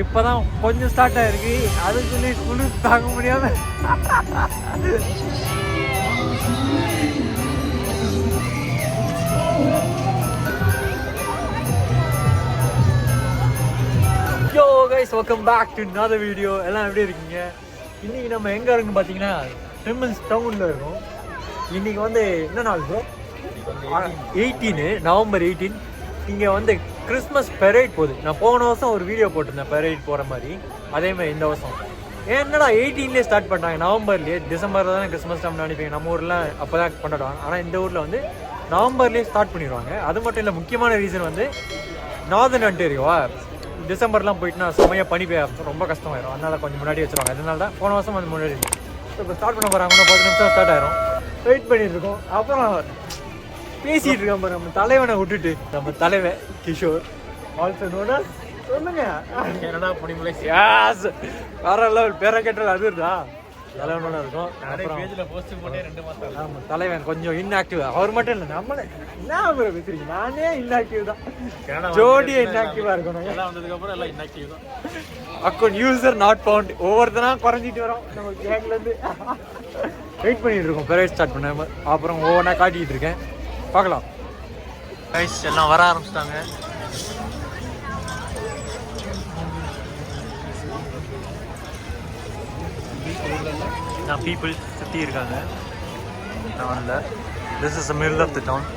இப்பதான் கொஞ்சம் ஸ்டார்ட் ஆயிருக்கு, அதுக்குள்ளே குளிர் தாங்க முடியாம yo guys, welcome back to another video. எல்லாம் எப்படி இருக்கீங்க? இன்னைக்கு நம்ம எங்க இருக்குன்னு பாத்தீங்கன்னா டிமின்ஸ் டவுன்ல இருக்கோம். இன்னைக்கு வந்து என்ன நாள் ப்ரோ? 18 நவம்பர் 18. இங்கே வந்து கிறிஸ்மஸ் பெரேட் போகுது. நான் போன வருஷம் ஒரு வீடியோ போட்டிருந்தேன் பெரேட் போகிற மாதிரி. அதே மாதிரி இந்த வருஷம் என்னடா 18லேயே ஸ்டார்ட் பண்ணுறாங்க. நவம்பர்லேயே, டிசம்பரில் தான் கிறிஸ்மஸ் டைம் நினைப்பீங்க, நம்ம ஊரில் அப்போ தான் கொண்டாடுவாங்க. ஆனால் இந்த ஊரில் வந்து நவம்பர்லேயே ஸ்டார்ட் பண்ணிடுவாங்க. அது மட்டும் இல்லை, முக்கியமான ரீசன் வந்து நார்தன் ஒன்டாரியோவா டிசம்பர்லாம் போயிட்டுனா செம்மையாக பனி பெய்ய ரொம்ப கஷ்டமாயிடும். அதனால் கொஞ்சம் முன்னாடி வச்சுருவாங்க. அதனால தான் போன வருஷம் வந்து முன்னாடி இப்போ ஸ்டார்ட் பண்ண போகிறாங்க. 10 நிமிஷம் ஸ்டார்ட் ஆயிரும். வெயிட் பண்ணிட்டு இருக்கோம். அப்புறம் பேசிட்டு இருக்காம நம்ம தலைவனை விட்டுட்டு, நம்ம தலைவன் கிஷோர் ஆல்சோ நோனா சொல்லுங்க என்னடா புனிமலை வேற லெவல் பேரை கேட்டால் அது இருந்தா தலைவனோட இருக்கும். ஆமாம், தலைவன் கொஞ்சம் இன்ஆக்டிவ். அவர் மட்டும் இல்லை, நம்மளே என்ன பேசுறீங்க, நானே இன்ஆக்டிவ் தான். ஜோடியே இன்ஆக்டிவா இருக்கணும். வந்ததுக்கப்புறம் எல்லாம் இன்ஆக்டிவ் தான். அக்கௌண்ட் யூசர் நாட் ஃபவுண்ட் ஒவ்வொருத்தனா குறைஞ்சிட்டு வரோம் நம்ம கேங்லேருந்து. வெயிட் பண்ணிட்டு இருக்கோம் பெரேட் ஸ்டார்ட் பண்ண. அப்புறம் ஒவ்வொன்றா காட்டிக்கிட்டு இருக்கேன், பார்க்கலாம். கைஸ் எல்லாம் வர ஆரம்பிச்சிட்டாங்க. நான் பீப்புள் சுற்றி இருக்காங்க டவுனில். This is the middle of the town.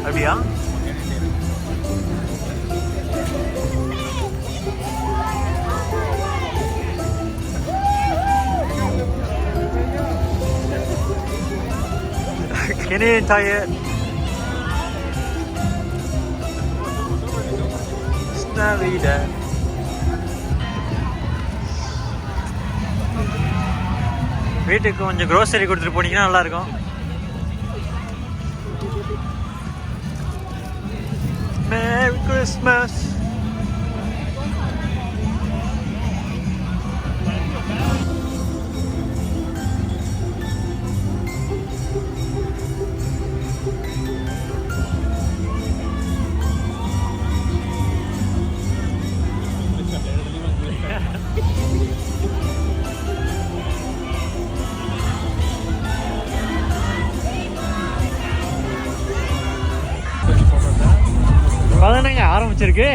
அப்படியா? Canadian Tire. Navidad. வீட்டுக்கு கொஞ்சம் க்ரோசரி கொடுத்துட்டு போனீங்கன்னா நல்லா இருக்கும். Merry Christmas. பதனங்க ஆரம்பிச்சிருக்கு.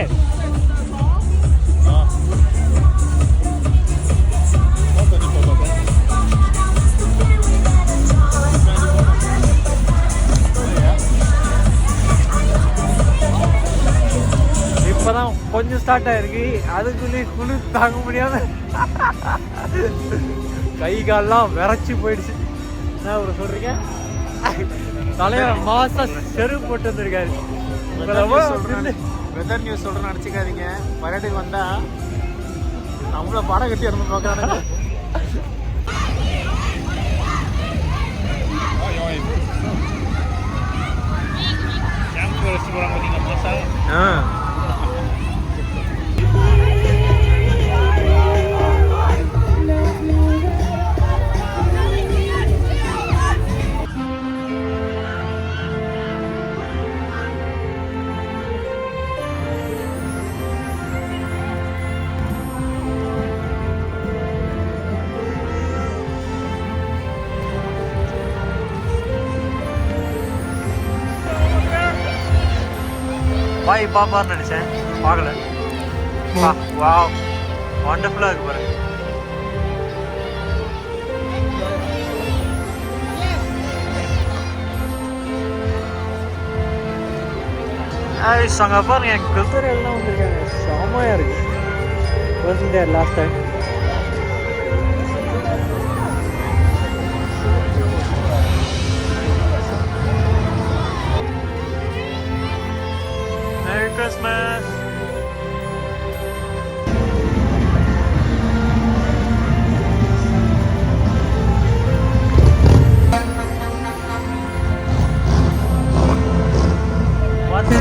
இப்பதான் கொஞ்சம் ஸ்டார்ட் ஆயிருக்கு, அதுக்குள்ளே குளிர் தாங்க முடியாம கை கால்லாம் விரைச்சி போயிடுச்சு. என்ன ஒரு சொல்றீங்க, தலைவர் மாசா செருப்பு போட்டு வந்திருக்காரு. வெதர் நியூஸ் சொல்றேன்னு நினச்சிக்காதீங்க. பரேடுக்கு வந்தா நம்மள படம் கட்டி இறந்து பார்க்கறாங்க. பாய் பாப்பான்னு நினச்சேன், பார்க்கல. வாவ், வண்டர்ஃபுல்லாக இருக்கு பாருங்க. அங்கே பாருங்க, என் கல்ச்சர் எல்லாம் வந்துருக்காங்க, செம்மையாக இருக்கு. wasn't there last time. Merry Christmas. What?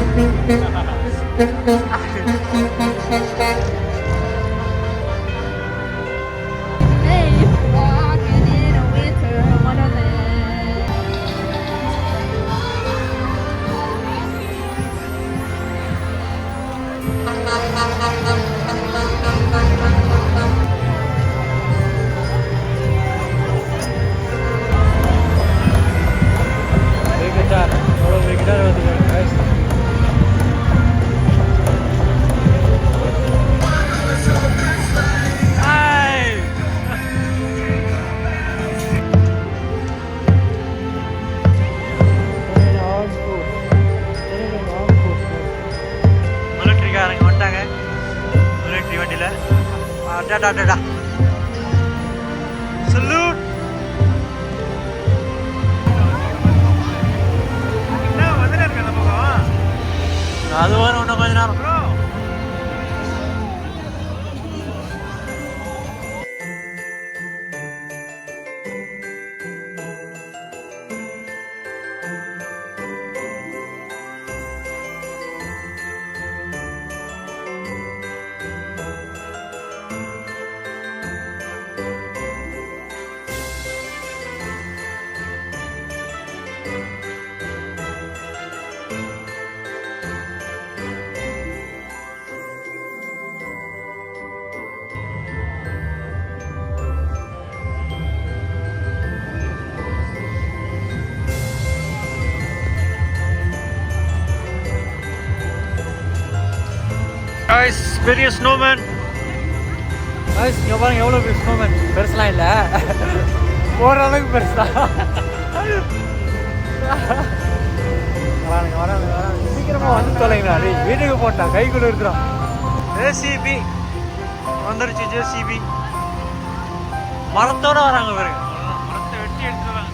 மிலிட்ரிக்காரங்க வந்துட்டாங்க, மிலிட்ரி வண்டியில். டாடா சல்யூட். அது வரும் இன்னும் கொஞ்ச நேரம். Guys, பெரிய snowman. Guys, இங்க பாருங்க எவ்வளவு பெரிய snowman. பெருசலாம் இல்ல, ஓரளவுக்கு பெருசா. வரானுங்க. சீக்கிரமா வந்து தொலைங்கடா, வீட்டுக்கு போட்டா கைக்குள்ள இருக்கிறோம். ஜேசிபி வந்துருச்சு, ஜேசிபி மரத்தோட வராங்க பாருங்க, மரத்தை வெட்டி எடுத்துருவாங்க.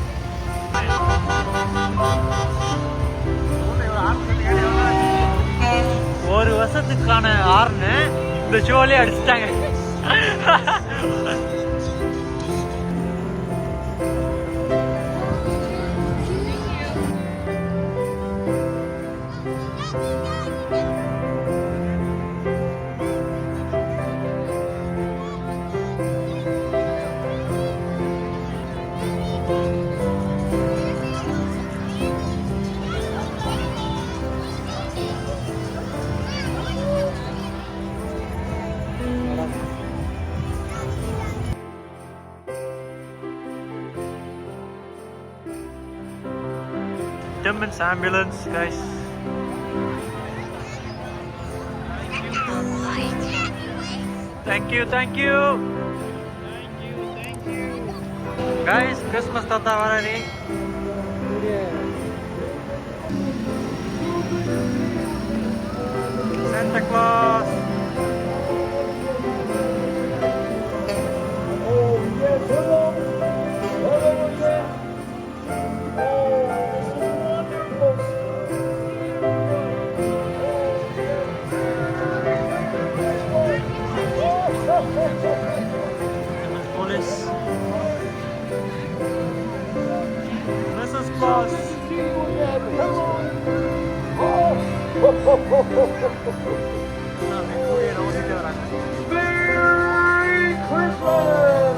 ஒரு வருஷத்துக்கான ஆர்னு இந்த Sholay அடிச்சுட்டாங்க. Timmins ambulance, guys. Thank you. Guys, Christmas tata varani. Santa Claus. Police. Mrs. Claus. Merry Christmas!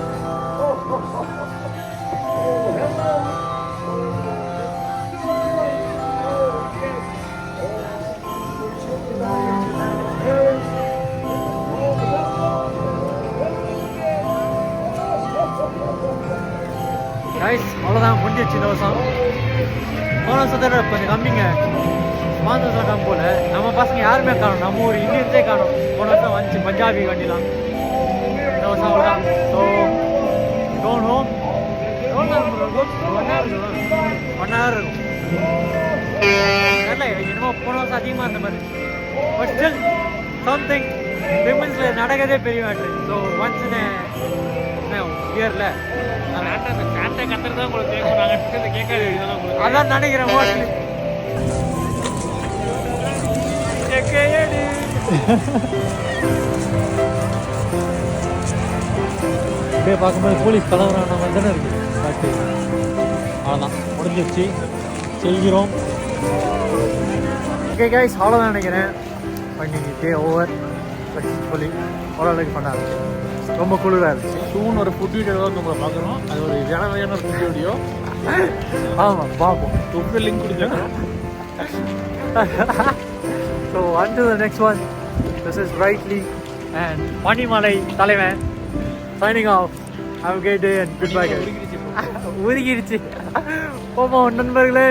Guys, அவ்வளோதான் முடிஞ்சிச்சு இந்த வருஷம். போன வருஷத்தை கொஞ்சம் கம்மிங்க. மாந்தோட்டம் போல நம்ம பசங்க யாருமே காணும், நம்ம ஒரு இந்தியன்ஸே காணும். போன வருஷம் வந்துச்சு பஞ்சாபி வண்டிலாம், இந்த வருஷம் அவ்வளோதான். ஸோ டோன் ஹோம் 1 hour இருக்கும். தெரியல என்னமோ போன வருஷம் அதிகமாக இருந்த மாதிரி. பட் ஸ்டில் சம்திங் விமன்ஸில் நடக்கிறதே பெரிய மேட்ரு. ஸோ ஒன்ஸ் இயரில் அதான் நினைக்கிறேன் மோஸ்ட்லி. அப்படியே பார்க்கும்போது போலீஸ் கலவரம் நம்ம தானே இருக்கு. பட்டு அவ்வளோதான் முடிஞ்சிருச்சு, செல்கிறோம். ஓகே கைஸ், அவ்வளோதான் நினைக்கிறேன். இன்னைக்கு டே ஓவர் சக்ஸஸ்ஃபுல்லி ஓரளவுக்கு பண்ணாரு. ரொம்ப குளிராக இருந்துச்சு. சூன் ஒரு ஃபுட் வீடியோ தான் உங்களை பார்க்குறோம். அது ஒரு ஜனவரியான ஒரு ஃபுட் வீடியோ. ஆமாம் பார்ப்போம். ரொம்ப லிங்க் கொடுத்தாங்க. So on to the next one. This is Rightly and Panimalai Thalavan signing off. Have a great day and goodbye guys. உருகிருச்சு. போமா நண்பர்களே.